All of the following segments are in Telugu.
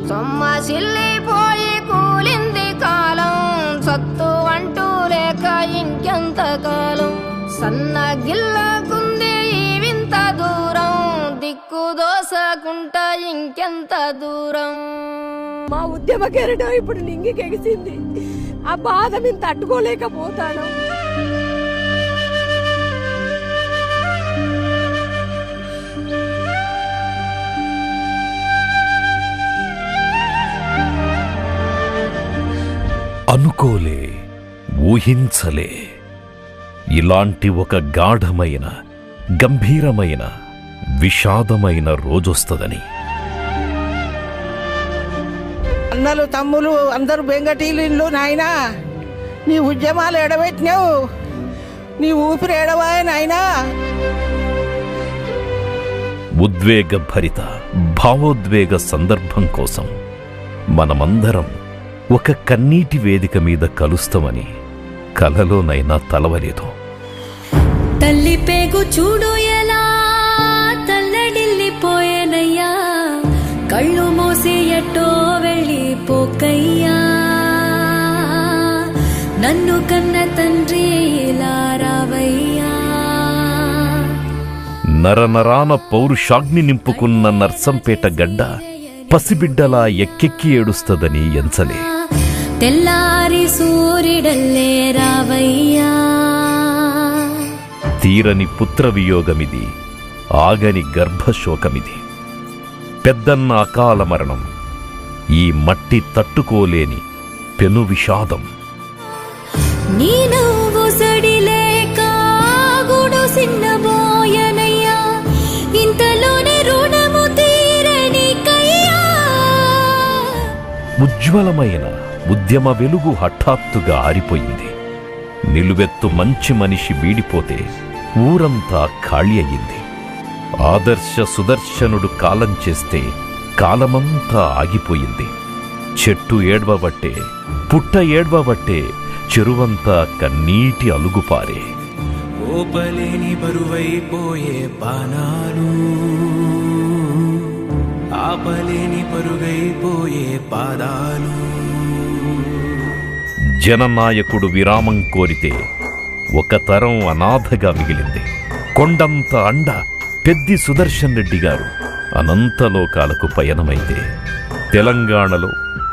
సొమ్మసిల్లిపోయి కూలింది కాలం, సత్తు అంటూ లేక ఇంకెంతకాలం. సన్నగిల్లకుంది ఈ వింత దూరం, దిక్కు దోసకుంటా ఇంకెంత దూరం. మా ఉద్యమ కెరటం ఇప్పుడు నింగికెగిసింది. ఆ బాధ నేను తట్టుకోలేకపోతాను. అనుకోలే, ఊహించలే ఇలాంటి ఒక గాఢమైన, గంభీరమైన, విషాదమైన రోజొస్తదని. అన్నలు తమ్ములు అందరూ బెంగటీలు. నాయనా నీ ఉద్యమాలు ఎడబెట్టినావు, నీ ఊపిరి ఎడవాయ నాయనా. ఉద్వేగభరిత, భావోద్వేగ సందర్భం కోసం మనమందరం ఒక కన్నీటి వేదిక మీద కలుస్తామని కలలోనైనా తలవలేదు. తల్లి పేగు చూడు ఎలా తల్లడిల్లిపోయేనయ్యా, కళ్ళు మోసి ఎట్టో వెళ్ళిపోకయ్యా. నన్ను కన్న తండ్రి ఇలా రావయ్యా. నరనరాన పౌరుషాగ్ని నింపుకున్న నర్సంపేట గడ్డ పసిబిడ్డలా ఎక్కెక్కి ఏడుస్తదని ఎంచలే. తెల్లారి సూర్యుడల్లే రావయ్యా. తీరని పుత్రవియోగమిది, ఆగని గర్భశోకమిది. పెద్దన్న అకాల మరణం, ఈ మట్టి తట్టుకోలేని పెను విషాదం. నీ నవ్వు సడిలేక గుడు సిన్నబోయనయ్యా, ఇంతలోనే రుణము తీరనికయ్యా. ఉజ్వలమైన ఉద్యమ వెలుగు హఠాత్తుగా ఆరిపోయింది. నిలువెత్తు మంచి మనిషి వీడిపోతే ఊరంతా ఖాళీ అయింది. ఆదర్శ సుదర్శనుడు కాలం చేస్తే కాలమంతా ఆగిపోయింది. చెట్టు ఏడ్వబట్టే, పుట్ట ఏడ్వబట్టే చెరువంతా కన్నీటి అలుగుపారే. ఓపలేని బరువైపోయే బాణాలు, ఆపలేని పరుగైపోయే పాదాలు. జననాయకుడు విరామం కోరితే ఒక తరం అనాథగా మిగిలింది. కొండంత అండ పెద్ది సుదర్శన్ రెడ్డి గారు అనంతలోకాలకు పయనమైతే తెలంగాణలో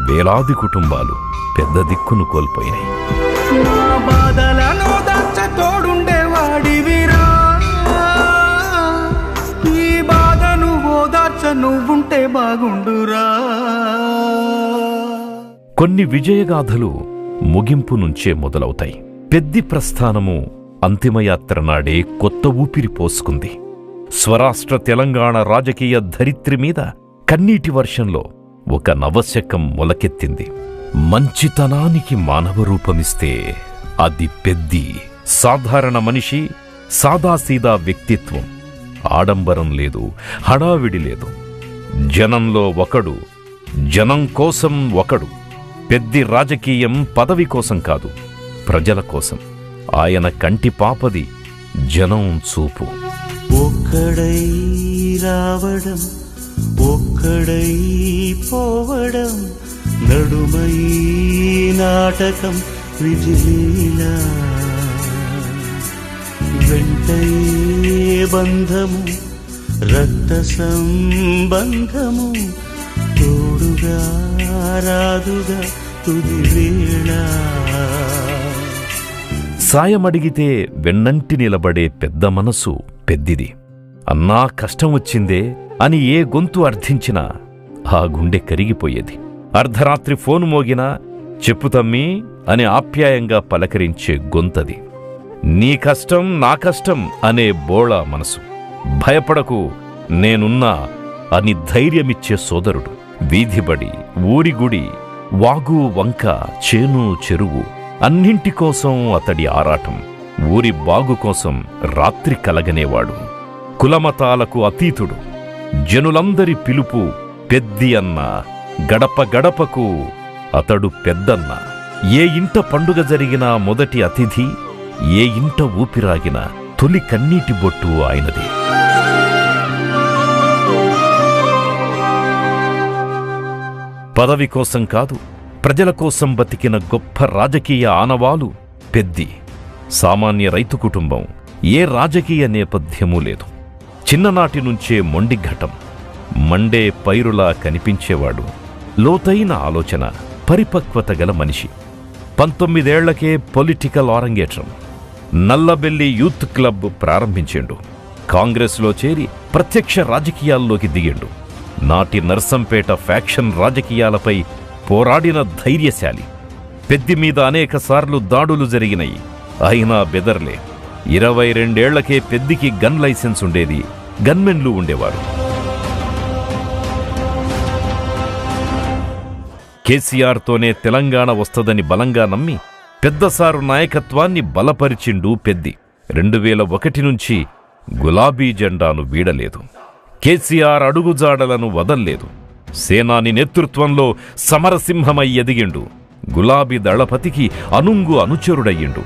వేలాది కుటుంబాలు పెద్ద దిక్కును కోల్పోయినాయి. నా బాధలను దాచ తోడుండేవాడివిరా, ఈ బాధను ఓదార్చ నువ్వుంటే బాగుండురా. కొన్ని విజయగాథలు ముగింపు నుంచే మొదలవుతాయి. పెద్ది ప్రస్థానము అంతిమయాత్ర నాడే కొత్త ఊపిరి పోసుకుంది. స్వరాష్ట్ర తెలంగాణ రాజకీయ ధరిత్రి మీద కన్నీటి వర్షంలో ఒక నవశకం మొలకెత్తింది. మంచితనానికి మానవ రూపమిస్తే అది పెద్ది. సాధారణ మనిషి, సాదాసీదా వ్యక్తిత్వం. ఆడంబరం లేదు, హడావిడి లేదు. జనంలో ఒకడు, జనం కోసం ఒకడు. పెద్ది రాజకీయం పదవి కోసం కాదు, ప్రజల కోసం. ఆయన కంటి పాపది జనం చూపు. ఒక్కడై రావడం, ఒక్కడై పోవడం, నడుమై నాటకం విజలీలా. వెంటై బంధము, రక్త సంబంధము, తోడుగా రాదుగా తుది వేళ. సాయమడిగితే వెన్నంటి నిలబడే పెద్ద మనసు పెద్దిది. అన్నా కష్టం వచ్చిందే అని ఏ గొంతు అర్థించినా ఆ గుండె కరిగిపోయేది. అర్ధరాత్రి ఫోను మోగినా చెప్పు తమ్మీ అని ఆప్యాయంగా పలకరించే గొంతది. నీ కష్టం నా కష్టం అనే బోళా మనసు. భయపడకు నేనున్నా అని ధైర్యమిచ్చే సోదరుడు. వీధిబడి, ఊరిగుడి, వాగు వంక, చేను చెరువు అన్నింటి కోసం అతడి ఆరాటం. ఊరి బాగు కోసం రాత్రి కలగనేవాడు. కులమతాలకు అతీతుడు. జనులందరి పిలుపు పెద్ది అన్న. గడప గడపకు అతడు పెద్దన్న. ఏ ఇంట పండుగ జరిగినా మొదటి అతిథి, ఏ ఇంట ఊపిరాగిన తొలి కన్నీటి బొట్టు ఆయనదే. పదవి కోసం కాదు, ప్రజల కోసం బతికిన గొప్ప రాజకీయ ఆనవాలు పెద్ది. సామాన్య రైతు కుటుంబం, ఏ రాజకీయ నేపథ్యమూ లేదు. చిన్ననాటి నుంచే మొండి ఘటం. మండే పైరులా కనిపించేవాడు. లోతైన ఆలోచన, పరిపక్వత గల మనిషి. 19 ఏళ్లకే పొలిటికల్ ఆరంగేట్రం. నల్లబెల్లి యూత్ క్లబ్ ప్రారంభించిండు. కాంగ్రెస్లో చేరి ప్రత్యక్ష రాజకీయాల్లోకి దిగిండు. నాటి నర్సంపేట ఫ్యాక్షన్ రాజకీయాలపై పోరాడిన ధైర్యశాలి. పెద్ది మీద అనేకసార్లు దాడులు జరిగినాయి. అయినా బెదర్లే. 22 ఏళ్లకే పెద్దికి గన్ లైసెన్స్ ఉండేది. గన్మెన్లు ఉండేవారు. కేసీఆర్తోనే తెలంగాణ వస్తదని బలంగా నమ్మి పెద్దసారు నాయకత్వాన్ని బలపరిచిండు పెద్ది. 2001 నుంచి గులాబీ జెండాను వీడలేదు. కేసీఆర్ అడుగుజాడలను వదల్లేదు. సేనాని నేతృత్వంలో సమరసింహమై ఎదిగిండు. గులాబీ దళపతికి అనుంగు అనుచరుడయ్యిండు.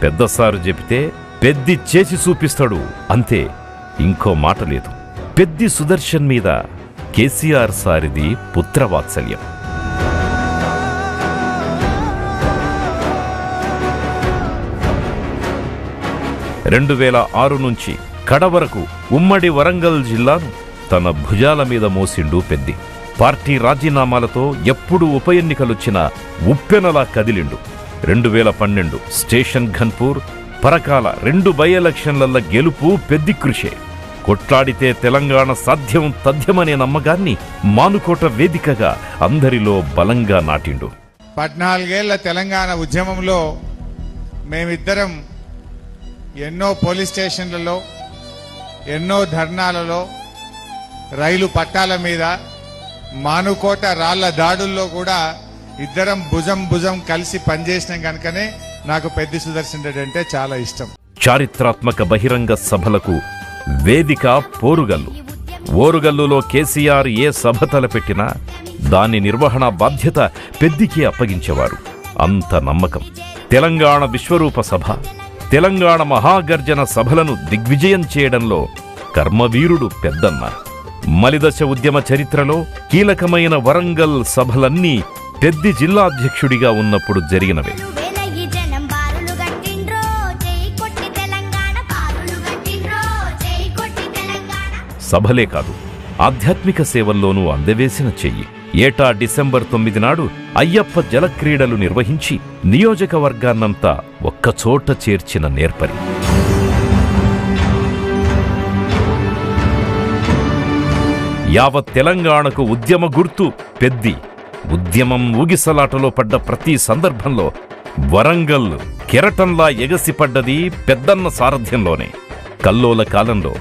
పెద్దసారు చెబితే పెద్ది చేసి చూపిస్తాడు, అంతే, ఇంకో మాట లేదు. పెద్ది సుదర్శన్ మీద కేసీఆర్ సారిది పుత్రవాత్సల్యం. 2006 నుంచి కడవరకు ఉమ్మడి వరంగల్ జిల్లాను తన భుజాల మీద మోసిండు పెద్ది. పార్టీ రాజీనామాలతో ఎప్పుడు ఉప ఎన్నికలొచ్చినా ఉప్పెనలా కదిలిండు. 2012 స్టేషన్ ఘన్పూర్, పరకాల 2 బై ఎలక్షన్ల గెలుపు పెద్ది కృషే. కొట్లాడితే తెలంగాణ సాధ్యం తథ్యమనే నమ్మకాన్ని మానుకోట వేదికగా అందరిలో బలంగా నాటిండు. 14 ఏళ్ల తెలంగాణ ఉద్యమంలో మేమిద్దరం ఎన్నో పోలీస్ స్టేషన్లలో, ఎన్నో ధర్నాలలో, రైలు పట్టాల మీద, మానుకోట రాళ్ల దాడుల్లో కూడా ఇద్దరం భుజం భుజం కలిసి పనిచేసినాం కనుకనే నాకు పెద్ది సుదర్శన్ రెడ్డి అంటే చాలా ఇష్టం. చారిత్రాత్మక బహిరంగ సభలకు వేదిక పోరుగల్లు. ఓరుగల్లులో కేసీఆర్ ఏ సభ తలపెట్టినా దాని నిర్వహణ బాధ్యత పెద్దికి అప్పగించేవారు. అంత నమ్మకం. తెలంగాణ విశ్వరూప సభ, తెలంగాణ మహాగర్జన సభలను దిగ్విజయం చేయడంలో కర్మవీరుడు పెద్దన్న. మలిదశ ఉద్యమ చరిత్రలో కీలకమైన వరంగల్ సభలన్నీ పెద్ది జిల్లాధ్యక్షుడిగా ఉన్నప్పుడు జరిగినవే. సభలే కాదు, ఆధ్యాత్మిక సేవల్లోనూ అందవేసిన చెయ్యి. ఏటా డిసెంబర్ 9 నాడు అయ్యప్ప జలక్రీడలు నిర్వహించి నియోజకవర్గాన్నంతా ఒక్కచోట చేర్చిన నేర్పరి. యావత్ తెలంగాణకు ఉద్యమ గుర్తు పెద్ది. ఉద్యమం ఊగిసలాటలో పడ్డ ప్రతి సందర్భంలో వరంగల్ కెరటంలా ఎగసిపడ్డది పెద్దన్న సారథ్యంలోనే. కల్లోల కాలంలో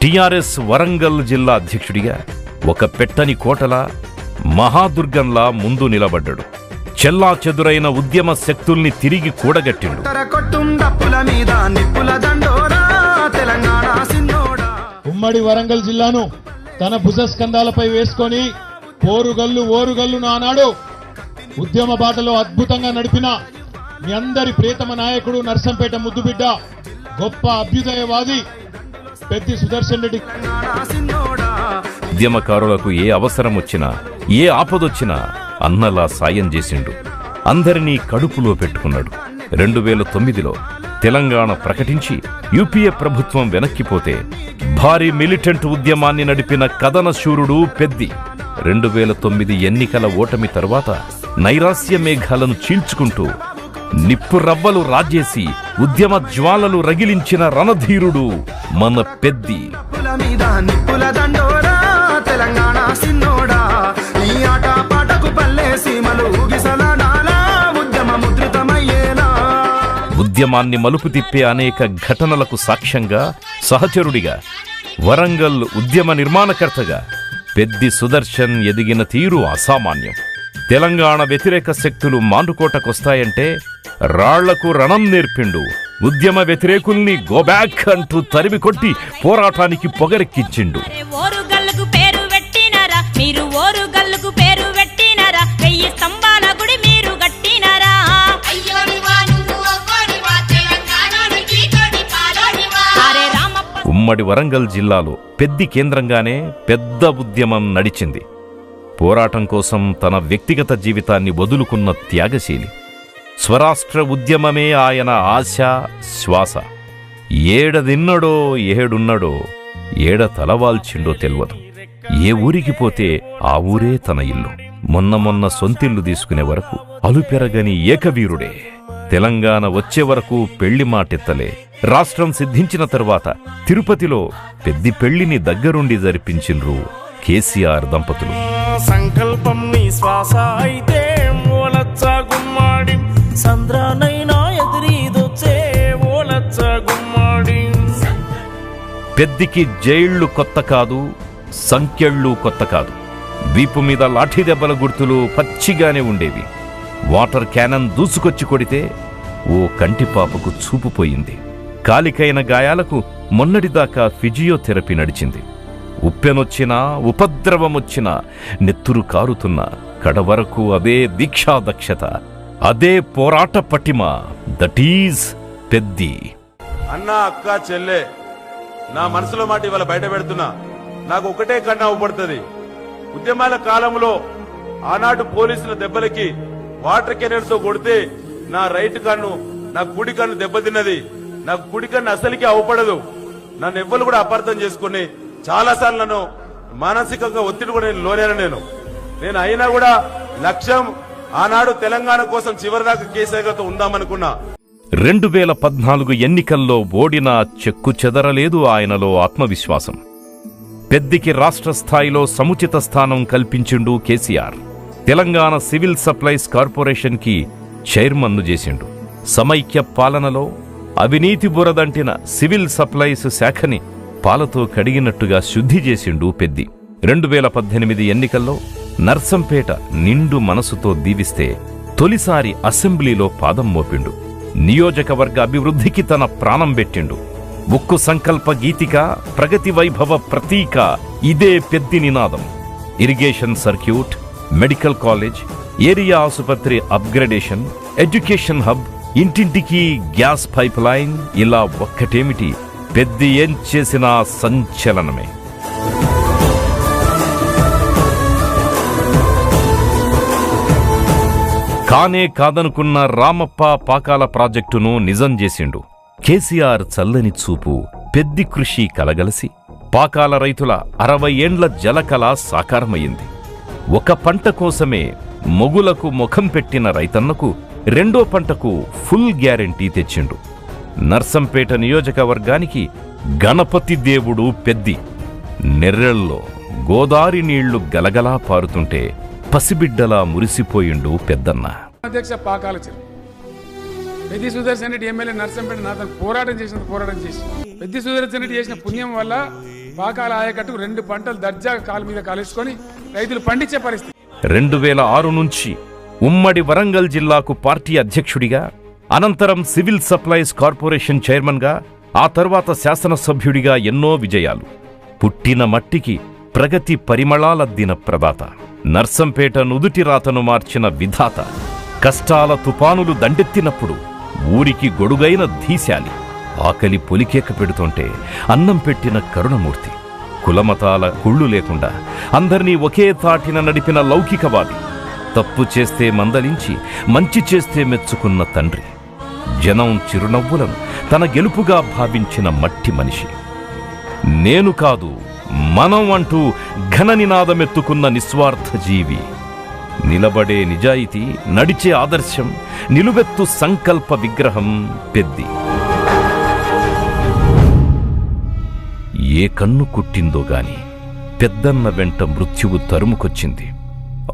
టీఆర్ఎస్ వరంగల్ జిల్లా అధ్యక్షుడిగా ఒక పెట్టని కోటలా, మహాదుర్గంలా ముందు నిలబడ్డాడు. చెల్లా చెదురైన ఉద్యమ శక్తుల్ని తిరిగి కూడగట్టిండు. ఉమ్మడి వరంగల్ జిల్లాను తన భుజస్కంధాలపై వేసుకొని పోరుగల్లు ఓరుగల్లు నానాడు ఉద్యమ బాటలో అద్భుతంగా నడిపిన మీ అందరి ప్రియతమ నాయకుడు, నర్సంపేట ముద్దుబిడ్డ, గొప్ప అభ్యుదయవాది పెద్ది సుదర్శన్ రెడ్డి. ఉద్యమకారులకు ఏ అవసరం వచ్చినా, ఏ ఆపదొచ్చినా అన్నలా సాయం చేసిండు. అందరినీ కడుపులో పెట్టుకున్నాడు. 2009లో తెలంగాణ ప్రకటించి యూపీఏ ప్రభుత్వం వెనక్కిపోతే భారీ మిలిటెంట్ ఉద్యమాన్ని నడిపిన కథన శూరుడు పెద్ది. 2009 ఎన్నికల ఓటమి తరువాత నైరాస్య మేఘాలను చీల్చుకుంటూ నిప్పు రవ్వలు రాజేసి ఉద్యమ జ్వాలలు రగిలించిన రణధీరుడు మన పెద్ది. ఉద్యమాన్ని మలుపు తిప్పే అనేక ఘటనలకు సాక్ష్యంగా, సహచరుడిగా, వరంగల్ ఉద్యమ నిర్మాణకర్తగా పెద్ది సుదర్శన్ ఎదిగిన తీరు అసామాన్యం. తెలంగాణ వ్యతిరేక శక్తులు మాండుకోటకొస్తాయంటే రాళ్లకు రణం నేర్పిండు ఉద్యమ వ్యతిరేకుల్ని గోబ్యాక్ అంటూ తరిమి కొట్టి పోరాటానికి పొగరెక్కించిండు. ఓరుగల్లుకు పేరు పెట్టినారా మీరు, ఓరుగల్లుకు పేరు పెట్టినారా, 1000 స్తంభాల గుడి మీరు కట్టినారా. ఉమ్మడి వరంగల్ జిల్లాలో పెద్ది కేంద్రంగానే పెద్ద ఉద్యమం నడిచింది. పోరాటం కోసం తన వ్యక్తిగత జీవితాన్ని వదులుకున్న త్యాగశీలి. స్వరాష్ట్ర ఉద్యమమే ఆయన ఆశ శ్వాస. ఏడదిన్నడో ఏడున్నడో ఏడ తలవాల్చిండో తెల్వదు. ఏ ఊరికి పోతే ఆ ఊరే తన ఇల్లు. మొన్న సొంతిల్లు తీసుకునే వరకు అలుపెరగని ఏకవీరుడే. తెలంగాణ వచ్చే వరకు పెళ్లి మాటెత్తలే. రాష్ట్రం సిద్ధించిన తరువాత తిరుపతిలో పెద్ది పెళ్లిని దగ్గరుండి జరిపించిండ్రు కేసీఆర్ దంపతులు. సంకల్పం నీ శ్వాస అయితే ఓలచ్చ గుమ్మాడి, సంద్రానైనా ఎదురీదొచ్చే ఓలచ్చ గుమ్మాడి. పెద్దికి జైళ్లు కొత్త కాదు, సంఖ్యళ్ళు కొత్త కాదు. వీపు మీద లాఠీ దెబ్బల గుర్తులు పచ్చిగానే ఉండేవి. వాటర్ క్యానన్ దూసుకొచ్చి కొడితే ఓ కంటిపాపకు చూపుపోయింది. కాలికైన గాయాలకు మొన్నటిదాకా ఫిజియోథెరపీ నడిచింది. ఉప్పెనొచ్చినా ఉపద్రవమొచ్చినా నెత్తురు కారుతున్న కడవరకు అదే దీక్షాదక్షత, అదే పోరాట పటిమ. That is Peddi. అన్న అక్క చెల్లె, నా మనసులో మాట ఇవాళ బయట పెడుతున్నా. నాకు ఒకటే కన్ను అవ్వబడుతుంది. ఉద్యమాల కాలంలో ఆనాడు పోలీసుల దెబ్బలకి వాటర్ కెనర్ తో కొడితే నా రైట్ కన్ను, నా కుడి కన్ను దెబ్బతిన్నది. నా కుడి కన్ను అసలుకి అవపడదు. నన్ను ఎవ్వరు కూడా అపార్థం చేసుకుని చాలాసార్లు నన్ను మానసికంగా ఒత్తిడి కూడా లోనేను. నేను అయినా కూడా లక్ష్యం ఆనాడు తెలంగాణ కోసం చివరిదాకా కేసీఆర్తో ఉందామనుకున్నా. 2014 ఎన్నికల్లో ఓడినా చెక్కు చెదరలేదు ఆయనలో ఆత్మవిశ్వాసం. పెద్దికి రాష్ట్ర స్థాయిలో సముచిత స్థానం కల్పించిండు కేసీఆర్. తెలంగాణ సివిల్ సప్లైస్ కార్పొరేషన్కి చైర్మన్ను చేసిండు. సమైక్య పాలనలో అవినీతి బురదంటిన సివిల్ సప్లైస్ శాఖని పాలతో కడిగినట్టుగా శుద్ధి చేసిండు పెద్ది. 2018 ఎన్నికల్లో నర్సంపేట నిండు మనసుతో దీవిస్తే తొలిసారి అసెంబ్లీలో పాదం మోపిండు. నియోజకవర్గ అభివృద్ధికి తన ప్రాణం పెట్టిండు. ఉక్కు సంకల్ప గీతిక, ప్రగతి వైభవ ప్రతీక ఇదే పెద్ది నినాదం. Irrigation circuit, medical college, area ఆసుపత్రి అప్గ్రేడేషన్, ఎడ్యుకేషన్ హబ్, ఇంటింటికి గ్యాస్ పైప్ లైన్, ఇలా ఒక్కటేమిటి పెద్ది ఏం చేసినా సంచలనమే. కానే కాదనుకున్న రామప్ప పాకాల ప్రాజెక్టును నిజం చేసిండు. కేసీఆర్ చల్లని చూపు, పెద్ది కృషి కలగలసి పాకాల రైతుల 60 ఏండ్ల జలకళ సాకారమయ్యింది. ఒక పంట కోసమే మొగులకు ముఖం పెట్టిన రైతన్నకు రెండో పంటకు ఫుల్ గ్యారెంటీ తెచ్చిండు. నర్సంపేట నియోజకవర్గానికి గణపతి దేవుడు పెద్ది. నెర్రెల్లో గోదారి నీళ్లు గలగలా పారుతుంటే పసిబిడ్డలా మురిసిపోయిండు పెద్దన్న. అధ్యక్ష పాకాల చెరువు పెద్ది సుదర్శన్ రెడ్డి ఎమ్మెల్యే నర్సంపేట నాథన్ పోరాటం చేసి పెద్ది సుదర్శన్ రెడ్డి చేసిన పుణ్యం వల్ల పాకాల ఆయకట్టుకు 2 పంటలు దర్జాగా కాలు మీద కాలేసుకొని రైతులు పండించే పరిస్థితి. 2006 నుంచి ఉమ్మడి వరంగల్ జిల్లాకు పార్టీ అధ్యక్షుడిగా, అనంతరం సివిల్ సప్లైస్ కార్పొరేషన్ చైర్మన్గా, ఆ తర్వాత శాసనసభ్యుడిగా ఎన్నో విజయాలు. పుట్టిన మట్టికి ప్రగతి పరిమళాలద్దిన ప్రదాత, నర్సంపేట నుదుటి రాతను మార్చిన విధాత, కష్టాల తుపానులు దండెత్తినప్పుడు ఊరికి గొడుగైన ధీశాలి, ఆకలి పొలికేక పెడుతుంటే అన్నం పెట్టిన కరుణమూర్తి, కులమతాల కుళ్ళు లేకుండా అందర్నీ ఒకే తాటిన నడిపిన లౌకికవాది, తప్పు చేస్తే మందలించి మంచి చేస్తే మెచ్చుకున్న తండ్రి, జనం చిరునవ్వులను తన గెలుపుగా భావించిన మట్టి మనిషి, నేను కాదు మనం అంటూ ఘన నినాదమెత్తుకున్న నిస్వార్థ జీవి, నిలబడే నిజాయితీ, నడిచే ఆదర్శం, నిలువెత్తు సంకల్ప విగ్రహం పెద్ది. ఏ కన్ను కుట్టిందో గాని పెద్దన్న వెంట మృత్యువు తరుముకొచ్చింది.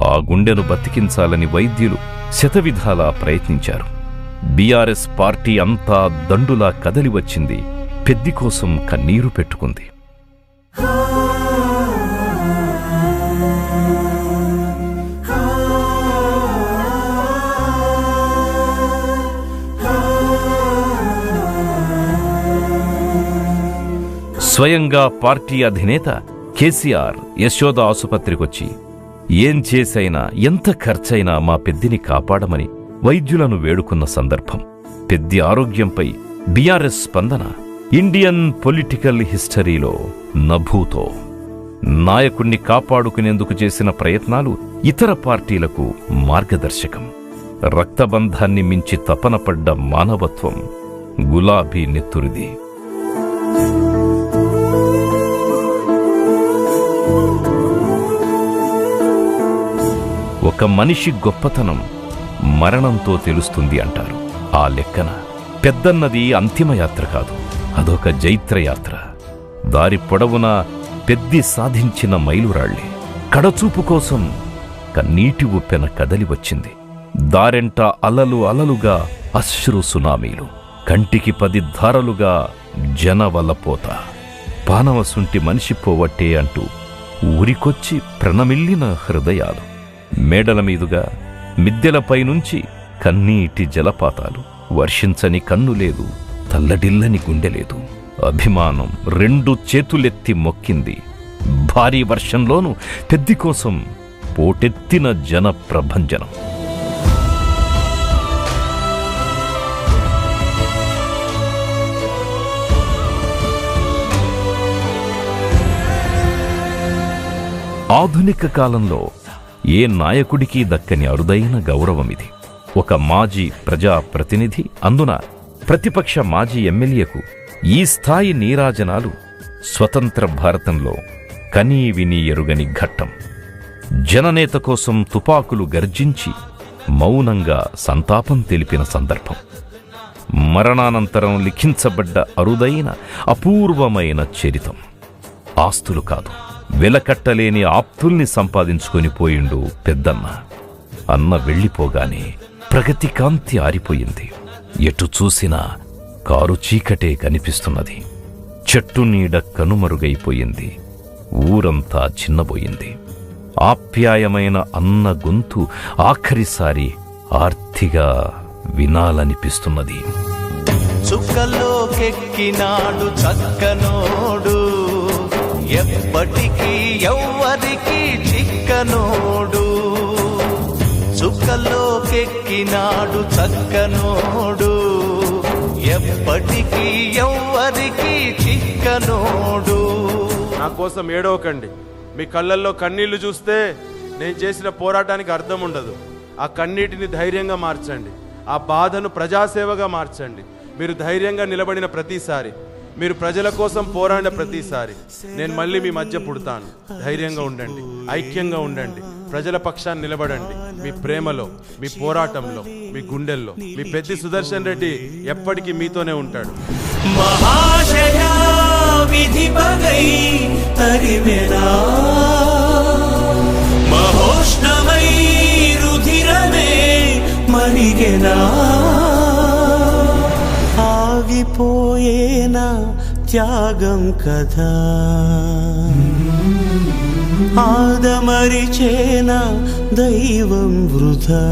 ఆ గుండెను బతికించాలని వైద్యులు శతవిధాలా ప్రయత్నించారు. బీఆర్ఎస్ పార్టీ అంతా దండులా కదలి వచ్చింది, పెద్ది కోసం కన్నీరు పెట్టుకుంది. స్వయంగా పార్టీ అధినేత కేసీఆర్ యశోద ఆసుపత్రికొచ్చి ఏం చేసైనా ఎంత ఖర్చైనా మా పెద్దిని కాపాడమని వైద్యులను వేడుకున్న సందర్భం. పెద్ది ఆరోగ్యంపై బీఆర్ఎస్ స్పందన ఇండియన్ పొలిటికల్ హిస్టరీలో నభూతో. నాయకుణ్ణి కాపాడుకునేందుకు చేసిన ప్రయత్నాలు ఇతర పార్టీలకు మార్గదర్శకం. రక్తబంధాన్ని మించి తపనపడ్డ మానవత్వం గులాబీ నెత్తురిది. ఒక మనిషి గొప్పతనం మరణంతో తెలుస్తుంది అంటారు. ఆ లెక్కన పెద్దన్నది అంతిమయాత్ర కాదు, అదొక జైత్రయాత్ర. దారి పొడవునా పెద్ది సాధించిన మైలురాళ్లే. కడచూపు కోసం కన్నీటి ఉప్పెన కదలి వచ్చింది. దారెంట అలలు అలలుగా అశ్రు సునామీలు, కంటికి 10 ధారలుగా జనవల్లపోత. పానవసుంటి మనిషి పోవట్టే అంటూ ఊరికొచ్చి ప్రణమిల్లిన హృదయాలు. మేడల మీదుగా మిద్దెలపైనుంచి కన్నీటి జలపాతాలు. వర్షించని కన్ను లేదు, తల్లడిల్లని గుండెలేదు. అభిమానం 2 చేతులెత్తి మొక్కింది. భారీ వర్షంలోనూ పెద్ది కోసం పోటెత్తిన జన ప్రభంజనం. ఆధునిక కాలంలో ఏ నాయకుడికి దక్కని అరుదైన గౌరవమిది. ఒక మాజీ ప్రజాప్రతినిధి, అందున ప్రతిపక్ష మాజీ ఎమ్మెల్యేకు ఈ స్థాయి నీరాజనాలు స్వతంత్ర భారతంలో కనీ విని ఎరుగని ఘట్టం. జననేత కోసం తుపాకులు గర్జించి మౌనంగా సంతాపం తెలిపిన సందర్భం. మరణానంతరం లిఖించబడ్డ అరుదైన అపూర్వమైన చరితం. ఆస్తులు కాదు, వెలకట్టలేని ఆప్తుల్ని సంపాదించుకొని పోయిండు పెద్దన్న. అన్న వెళ్ళిపోగానే ప్రగతి కాంతి ఆరిపోయింది. ఎటు చూసినా కారు చీకటే కనిపిస్తున్నది. చెట్టు నీడ కనుమరుగైపోయింది. ఊరంతా చిన్నబోయింది. ఆప్యాయమైన అన్న గొంతు ఆఖరిసారి ఆర్తిగా వినాలనిపిస్తున్నది. చుక్కలోకెక్కినాడు చక్కనోడు, ఎప్పటికీ ఎవ్వరికి చిక్కనోడు. చుక్కలోకెక్కినాడు చక్కనోడు, ఎప్పటికీ ఎవ్వరికి చిక్కనోడు. నా కోసం ఏడవకండి. మీ కళ్ళల్లో కన్నీళ్లు చూస్తే నేను చేసిన పోరాటానికి అర్థం ఉండదు. ఆ కన్నీటిని ధైర్యంగా మార్చండి. ఆ బాధను ప్రజాసేవగా మార్చండి. మీరు ధైర్యంగా నిలబడిన ప్రతిసారి, మీరు ప్రజల కోసం పోరాడిన ప్రతిసారి నేను మళ్ళీ మీ మధ్య పుడతాను. ధైర్యంగా ఉండండి, ఐక్యంగా ఉండండి, ప్రజల పక్షాన్ని నిలబడండి. మీ ప్రేమలో, మీ పోరాటంలో, మీ గుండెల్లో మీ పెద్ది సుదర్శన్ రెడ్డి ఎప్పటికీ మీతోనే ఉంటాడు. మహాశయా విధి పగై తరిమెనా, మహోష్ణమై రుధిరమే మరిగెనా. ఆగిపోయేనా త్యాగం కదా, ఆదమరిచేనా దైవం వృధా.